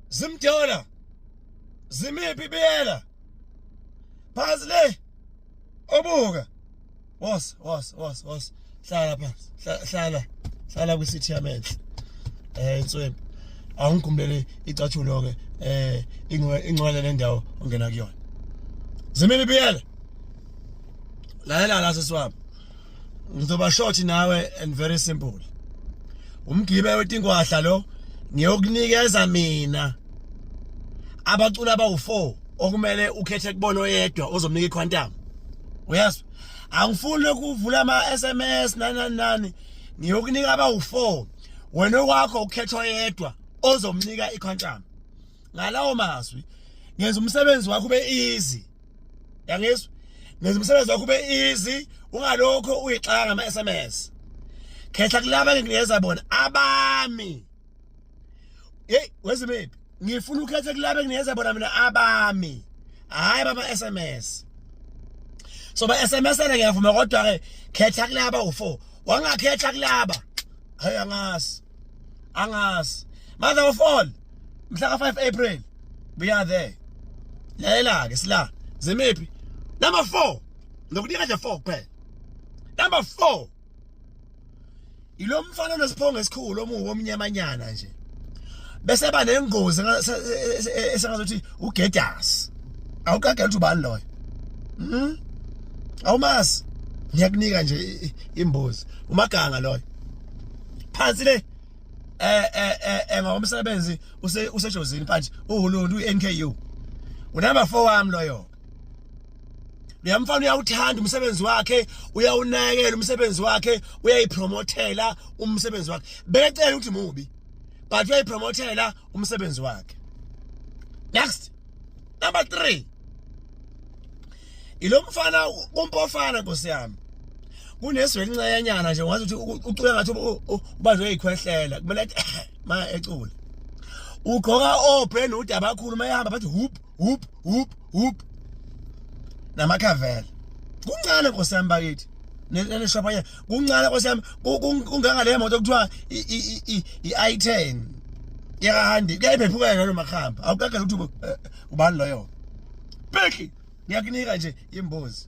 Zimdala zimiphi biyela phansi le obuka was hlala phansi hlala kwisithi yamenhle inswembu awungikhumbulele icathulo ke ingcwele lendawo ongena kuyona zimiphi biyela la sesiwami ngizoba short nawe and very simple umgibe wetingwahla lo ngiyokunikeza mina abacula abawu4 okumele ukhethe kubona oyedwa ozomnika iquantum uyazwa angifuni ukuvula ama SMS nani ngiyokunika abawu4 wena okwakho ukhethe oyedwa ozomnika iquantum ngalawo mazwi ngenza umsebenzi wakho ube easy yangizwa ngenza umsebenzi wakho ube easy ungalokho uyixaka ama SMS khetha kulaba nginikeza bona abami wezimephi ngifuna ukhethe kulaba nginikeza bona mina abami hayi baba SMS so ba SMS ene ngiyavuma kodwa ke khetha kulaba u4 wangakhetha kulaba hayi angas mother of all mhla ka 5 April we are there lela ke sila zimephi number 4 ngokunika nje 4 kuphela number 4 ilo mfana nesiphongo esikhulu omuwo omnyamanyana nje bese banengozi esengazothi uGedas awukagela ukuthi ubani loyo awumazi ngiyakunika nje imbuzi umaganga loyo phansi le ngomsebenzi usejozini manje uhulundu uNKU unumber 4 wami loyo uyamfana uyawuthanda umsebenzi wakhe uyawunakela umsebenzi wakhe uyayipromothela umsebenzi wakhe becela ukuthi mubi but uyayipromothela umsebenzi wakhe next number 3 ilo mfana kumpofana Nkosi yami kuneswe elincanyana nje ungathi ukuthi ucula ngathi ubanjwe ikhwehlela kumele ma ecula ugqoka open ude abakhulu mayahamba bathi hoop namakhavela kuncane Nkosi yami bakithi neshophanya kuncane Nkosi yami kunganga le moto kuthiwa i10 yakahandi kuyayiphephuka nalo makhamba awukagela ukuthi ubani loyo Bheki ngiyakunika nje imbuzi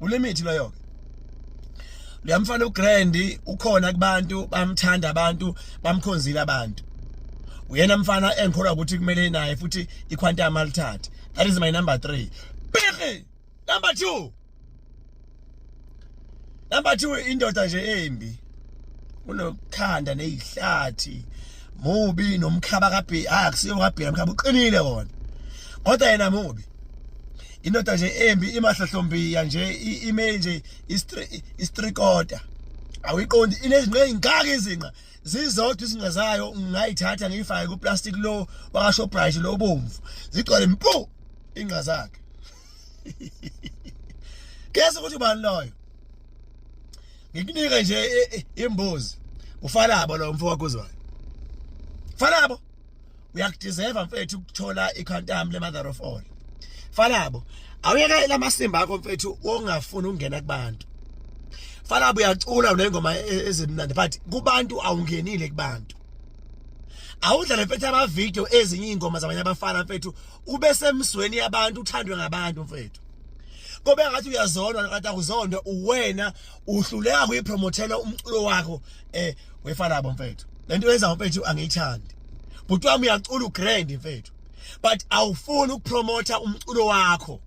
ulimithi loyo uyamfana uGrandi ukhona kubantu bamthanda abantu bamkhonzile abantu uyena mfana engikholwa ukuthi kumele naye futhi iquantum alithathe that is my number 3 Bheki number 2 indoda nje embi unokhanda nezihlathi mubi nomkhaba kabhe akusiyo kabhe nomkhaba uqinile wona kodwa yena mubi indoda nje embi imahlohlombiya nje ime nje istrikota awiqondi inezinqe ingaka izinqa zizodwa izinqa zayo ngayithatha ngiyifake ku plastic lo wakasho bright lo bomvu zigcwele mpu inqa zakhe kese ukuthi ubani loyo ngikunika nje imbuzi ufalabo lo mfowethu wakuzwayo falabo uyakudeserve mfethu ukuthola iquantum le mother of all falabo awuyeke lamasimba akho mfethu ongafuni ukungena kubantu falabo uyacula unengoma ezimnandi but kubantu awungenile kubantu awudlale mfethu ama video ezinye ingoma zabanye abafana mfethu ube semsweni yabantu uthandwe ngabantu mfethu kobe ngathi uyazonwa kanti akuzondwa uwena uhluleka kuyipromothela umculo wakho wefalabo mfethu lento yenza mfethu angiyithandi but wami uyacula uGrand mfethu but awufuni ukupromotha umculo wakho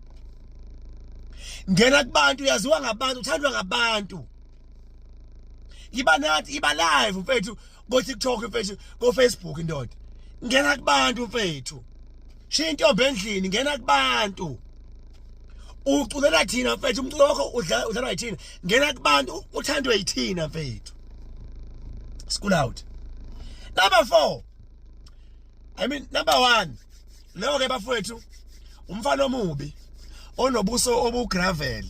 ngena kubantu uyaziwa ngabantu uthandwa ngabantu iba nathi iba live mfethu go TikTok mfethu go Facebook indoda ngena kubantu mfethu shinto intombi endlini ngena kubantu uculela thina mfethu umculo wakho udlalwa yithina ngena kubantu uthandwe yithina mfethu school out number 4 number 1 lo ke bafowethu umfana omubi onobuso obugravel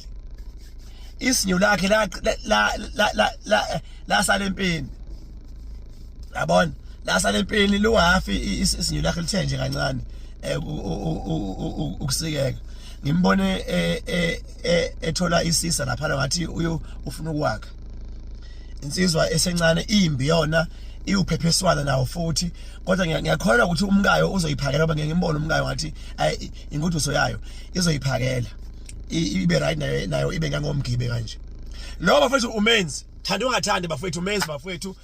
isinyo lakhe la sala empini yabona la sale empini lo half isinyo lakhe lithe nje kancane ukusikeka ngimbone ethola isisa lapha ngathi ufuna ukwakha insizwa esencane imbi yona iuphepheswana nawo futhi kodwa ngiyakholwa ukuthi umkayo uzoyiphakela ngoba ngimbona umkayo ngathi inguduso yayo izoyiphakela ibe right nayo ibe ngangomgibe kanje lo bafethu umenzi thanda ungathandi bafethu umenzi bafethu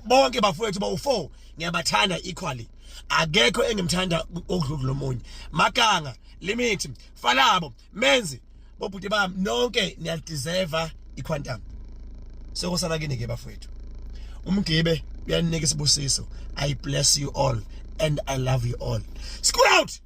bonke bafethu bawu4 ngiyabathanda equally akekho engimthanda okudlula lomunye Makanga Limit Falabo Menzi bobhuti bami nonke niyadeserve iquantum sokosala kini ke bafethu umgibe uyaninika isibusiso I bless you all and I love you all. School out.